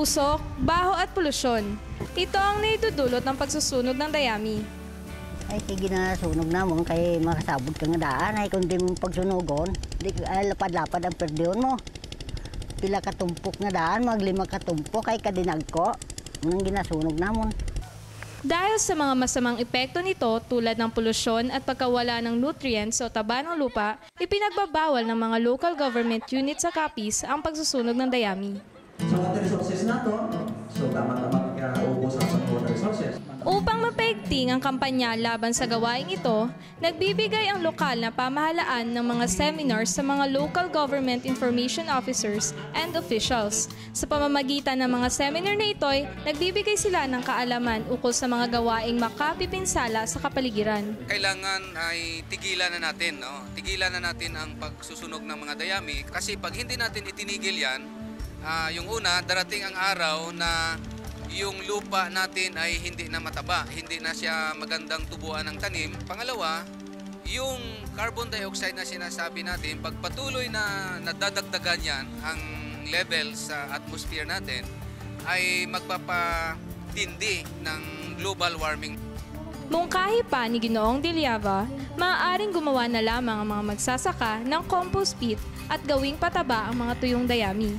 usok, baho at polusyon. Ito ang naidudulot ng pagsusunog ng dayami. Ay, sige na sunog na mo, kay makasabot ka nga daan. Ay, kung di mo pagsunogon, lapad-lapad ang perdiyon mo. Pila katumpok nga daan, maglima katumpok, ay kadinag ko. Nang ginasunog namon. Dahil sa mga masamang epekto nito tulad ng polusyon at pagkawala ng nutrients o taba ng lupa, ipinagbabawal ng mga local government unit sa Capiz ang pagsusunog ng dayami. Sa water resources nato, so tama-tama ubos ang water resources. Upang mapaigting ang kampanya laban sa gawaing ito, nagbibigay ang lokal na pamahalaan ng mga seminars sa mga local government information officers and officials. Sa pamamagitan ng mga seminar na ito'y nagbibigay sila ng kaalaman ukol sa mga gawaing makapipinsala sa kapaligiran. Kailangan ay tigilan na natin, no? Tigilan na natin ang pagsusunog ng mga dayami kasi pag hindi natin itinigil yan, yung una, darating ang araw na yung lupa natin ay hindi na mataba, hindi na siya magandang tubuan ng tanim. Pangalawa, yung carbon dioxide na sinasabi natin, pag patuloy na nadadagdagan yan ang level sa atmosphere natin, ay magpapatindi ng global warming. Mungkahi pa ni Ginoong Dilyava, maaaring gumawa na lamang ang mga magsasaka ng compost pit at gawing pataba ang mga tuyong dayami.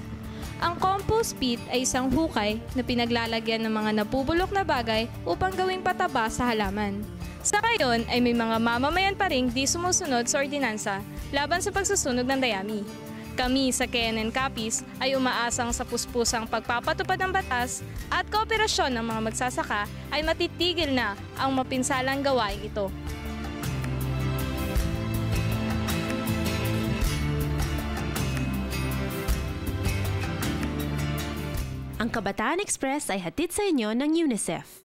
Ang compost pit ay isang hukay na pinaglalagyan ng mga nabubulok na bagay upang gawing pataba sa halaman. Sa ngayon ay may mga mamamayan pa ring di sumusunod sa ordinansa laban sa pagsusunog ng dayami. Kami sa KNN Capiz ay umaasang sa puspusang pagpapatupad ng batas at kooperasyon ng mga magsasaka ay matitigil na ang mapinsalang gawain ito. Ang Kabataan Express ay hatid sa inyo ng UNICEF.